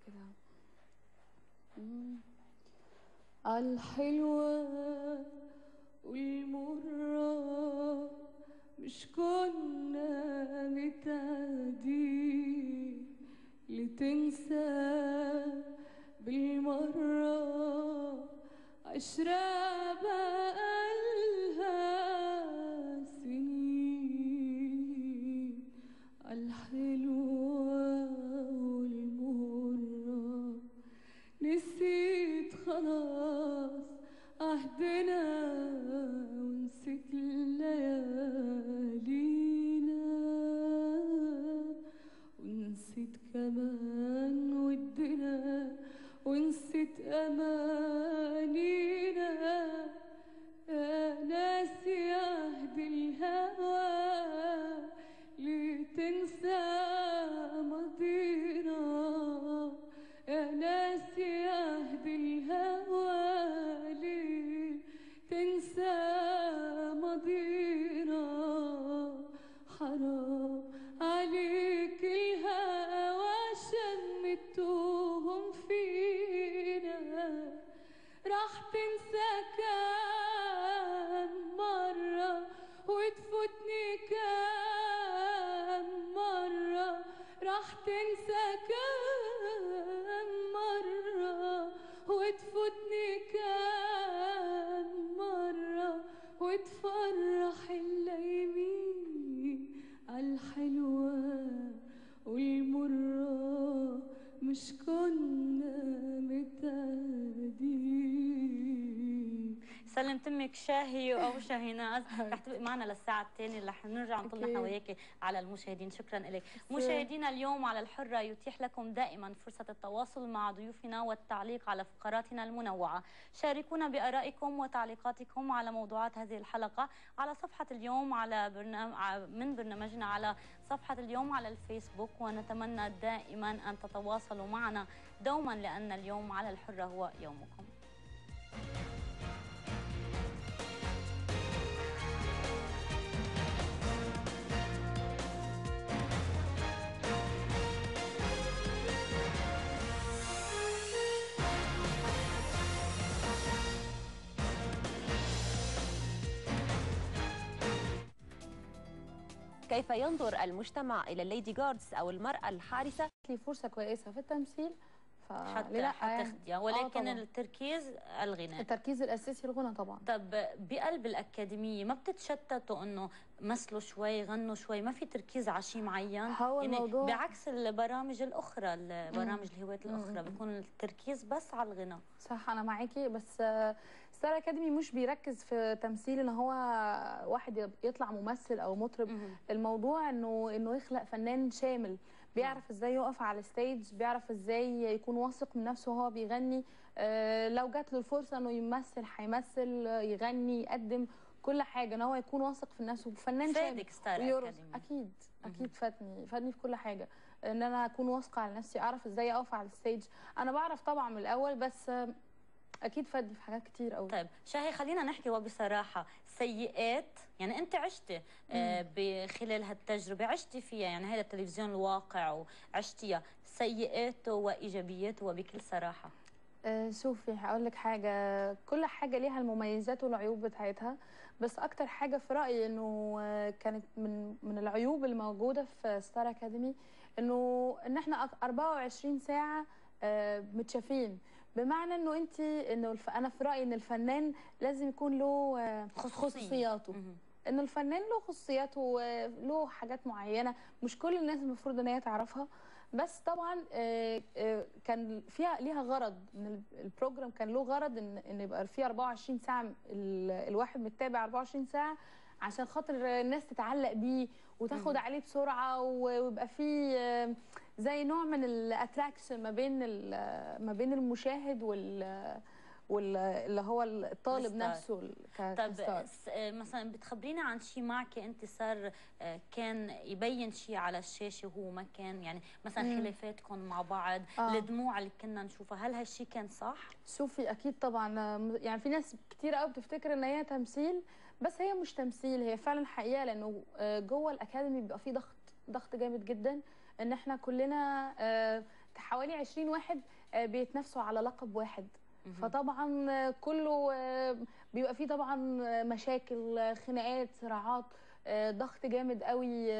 كده. عالحلوة والمرة مش كنا متعدين لتنسى بالمرة عشرة بقالها سنين. عالحلوة والمرة نسيت خلاص عهدنا ونسيت ليالينا ونسيت كمان ودنا ونسيت أمانينا. يا ناسي عهد الهوى لتنسى ماضينا. يا ناسي عهد الهوى لتنسى ماضينا. حرام عليك الهوى شمتوهم فينا. راح تنسى كام مرة وتفوتني كام مرة. راح تنسى كام مرة وتفوتني كام مرة وتفرح اللايمين. عالحلوة والمرة مش كنا متعادين. سلمت امك شاهي او شاهيناز. رح تبقي معنا للساعه الثانيه اللي رح نرجع نطل نحن وياكي على المشاهدين. شكرا لك. مشاهدينا اليوم على الحره يتيح لكم دائما فرصه التواصل مع ضيوفنا والتعليق على فقراتنا المنوعه. شاركونا بارائكم وتعليقاتكم على موضوعات هذه الحلقه على صفحه اليوم على من برنامجنا على صفحه اليوم على الفيسبوك. ونتمنى دائما ان تتواصلوا معنا دوما لان اليوم على الحره هو يومكم. كيف ينظر المجتمع إلى الليدي جاردز أو المرأة الحارسة؟ لي فرصة كويسة في التمثيل حتى تاخديها، ولكن التركيز الغناء، التركيز الأساسي الغنى طبعا. طب بقلب الأكاديمية ما بتتشتتوا إنه مثلوا شوي غنوا شوي، ما في تركيز على شيء معين؟ هو يعني الموضوع بعكس البرامج الأخرى، البرامج الهوايات الأخرى بيكون التركيز بس على الغناء. صح، أنا معاكي، بس ستار أكاديمي مش بيركز في تمثيل إن هو واحد يطلع ممثل أو مطرب. الموضوع إنه يخلق فنان شامل، بيعرف ازاي يقف على الستيج، بيعرف ازاي يكون واثق من نفسه وهو بيغني. لو جات له الفرصه انه يمثل هيمثل، يغني، يقدم كل حاجه، ان هو يكون واثق في نفسه، فنان شامل. ستار أكاديمي اكيد اكيد فادني في كل حاجه، ان انا اكون واثقه على نفسي، اعرف ازاي اقف على الستيج. انا بعرف طبعا من الاول، بس اكيد فادني في حاجات كتير قوي. طيب شاهي، خلينا نحكي وبصراحه، سيئات يعني انت عشتي بخلال هالتجربه، عشتي فيها، يعني هذا التلفزيون الواقع وعشتيها، سيئاته وايجابياته وبكل صراحه. شوفي هقول لك حاجه، كل حاجه ليها المميزات والعيوب بتاعتها، بس اكتر حاجه في رايي انه كانت من العيوب الموجوده في ستار اكاديمي ان احنا 24 ساعه متشافين. بمعنى انه انا في رايي ان الفنان لازم يكون له خصوصياته، ان الفنان له خصوصياته وله حاجات معينه مش كل الناس المفروض ان هي تعرفها. بس طبعا كان ليها غرض، من البروجرام كان له غرض ان يبقى فيه 24 ساعه الواحد متابع 24 ساعه، عشان خاطر الناس تتعلق بيه وتاخد عليه بسرعه، ويبقى فيه زي نوع من الاتراكشن ما بين المشاهد واللي هو الطالب نفسه طب مثلا بتخبرينا عن شيء معك انت صار كان يبين شيء على الشاشه وهو ما كان، يعني مثلا خلافاتكم مع بعض، الدموع اللي كنا نشوفها، هل هالشيء كان صح؟ شوفي اكيد طبعا، يعني في ناس كتير قوي بتفتكر ان هي تمثيل، بس هي مش تمثيل، هي فعلا حقيقه، لانه جوه الاكاديمي بيبقى فيه ضغط جامد جدا، ان احنا كلنا حوالي 20 واحد بيتنافسوا على لقب واحد. فطبعا كله بيبقى فيه طبعا مشاكل، خناقات، صراعات، ضغط جامد قوي.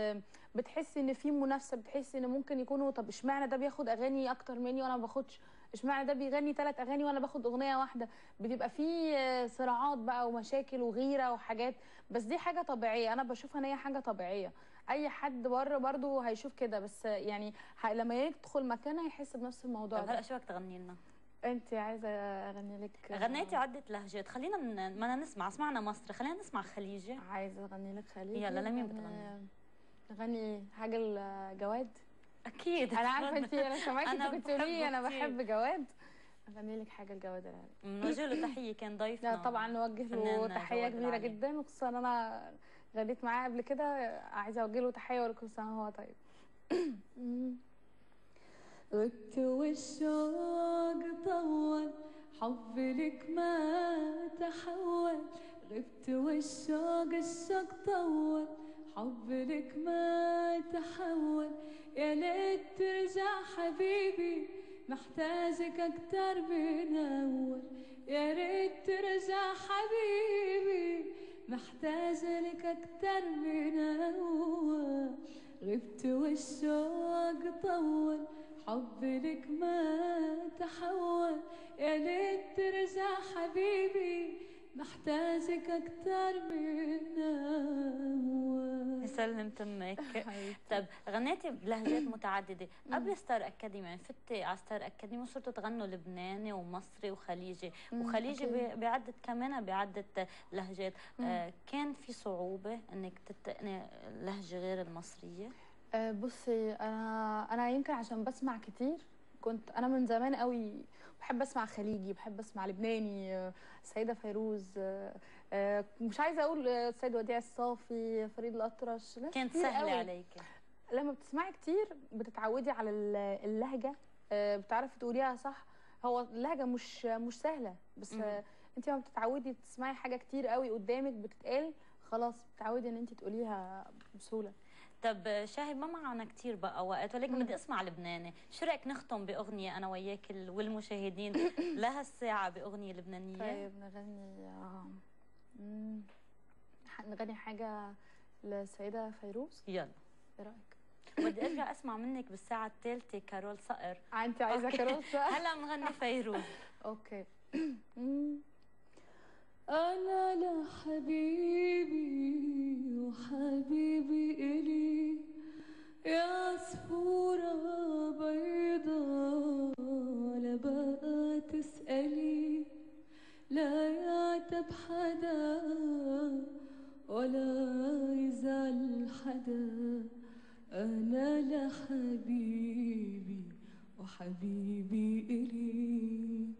بتحسي ان في منافسه، بتحسي ان ممكن يكونوا طب اشمعنى ده بياخد اغاني اكتر مني وانا ما باخدش، اشمعنى ده بيغني 3 اغاني وانا باخد اغنيه واحده. بتبقى في صراعات بقى ومشاكل وغيره وحاجات، بس دي حاجه طبيعيه، انا بشوفها ان هي حاجه طبيعيه. اي حد بره برضه هيشوف كده، بس يعني لما يدخل مكان هيحس بنفس الموضوع طب ده. هلا شو بدك تغني لنا؟ انت عايزه اغني لك؟ غنيتي عده لهجات، خلينا بدنا نسمع، سمعنا مصري، خلينا نسمع خليجي. عايزه اغني لك خليجي. يلا لمين بتغني؟ نغني حاجه الجواد. اكيد انا عارفه انت، انا سمعت انت كنت تقولي انا كتير. بحب جواد. اغني لك حاجه الجواد العالي. بنوجه له تحيه، كان ضيفنا. لا طبعا نوجه له تحيه كبيره جدا، وخصوصا انا غنيت معاه قبل كده، عايزه اوجه له تحيه واقول كل سنه وهو طيب. غبت والشوق طول، حب لك ما تحول. غبت الشوق طول، حب لك ما تحول. يا ليت ترجع حبيبي، محتاجك اكتر من اول. يا ريت ترجع حبيبي، محتاجة لك اكتر من اول. غبت والشوق طول، حب لك ما تحول. يا ليت ترجع حبيبي، محتاجك اكتر من اول. يسلم تمك. طب غنيتي بلهجات متعدده، قبل ستار اكاديمي يعني فتي على ستار اكاديمي وصرتوا تغنوا لبناني ومصري وخليجي، وخليجي بعده كمان بعده لهجات. كان في صعوبه انك تتقني لهجه غير المصريه؟ بصي انا يمكن عشان بسمع كتير، كنت انا من زمان قوي بحب اسمع خليجي، بحب اسمع لبناني، سيدة فيروز، مش عايزه اقول السيد وديع الصافي، فريد الأطرش. كانت سهله عليك؟ لما بتسمعي كتير بتتعودي على اللهجه، بتعرفي تقوليها صح. هو اللهجه مش سهله، بس انت لما بتتعودي تسمعي حاجه كتير قوي قدامك بتتقال، خلاص بتتعودي ان انت تقوليها بسهوله. طب شاهد ما معنا كثير بقى وقت، ولكن بدي اسمع لبناني، شو رايك نختم باغنيه انا وياك والمشاهدين لهالساعه باغنيه لبنانيه؟ طيب نغني حاجه للسيده فيروز. يلا ايه رايك؟ بدي ارجع اسمع منك بالساعه الثالثه كارول صقر. انت عايزه كارول صقر؟ هلا بنغني فيروز. اوكي. أنا لحبيبي وحبيبي إلي، يا عصفورة بيضة لا بقى تسألي. لا يعتب حدا ولا يزعل حدا، أنا لحبيبي وحبيبي إلي.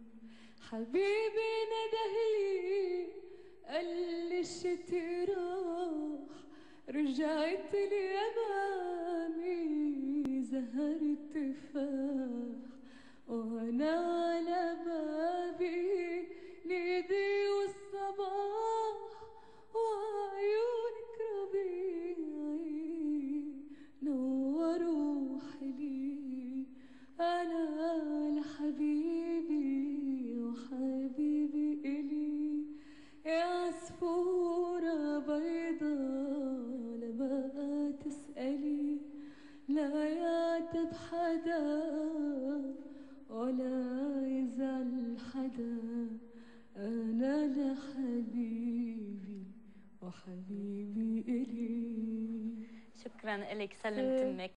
حبيبي ندهلي قال لي الشتي راح، رجعت لي أمامي زهر التفاح، وأنا على بابي نيدي والصباح، وعيونك ربيعي نوروا حلي. أنا لحبيبي وحبيبي إلي، يا عصفورة بيضة لا بقى تسألي. لا يعتب حدا ولا يزعل حدا، أنا لحبيبي وحبيبي إلي. شكرا لك، سلم تمك.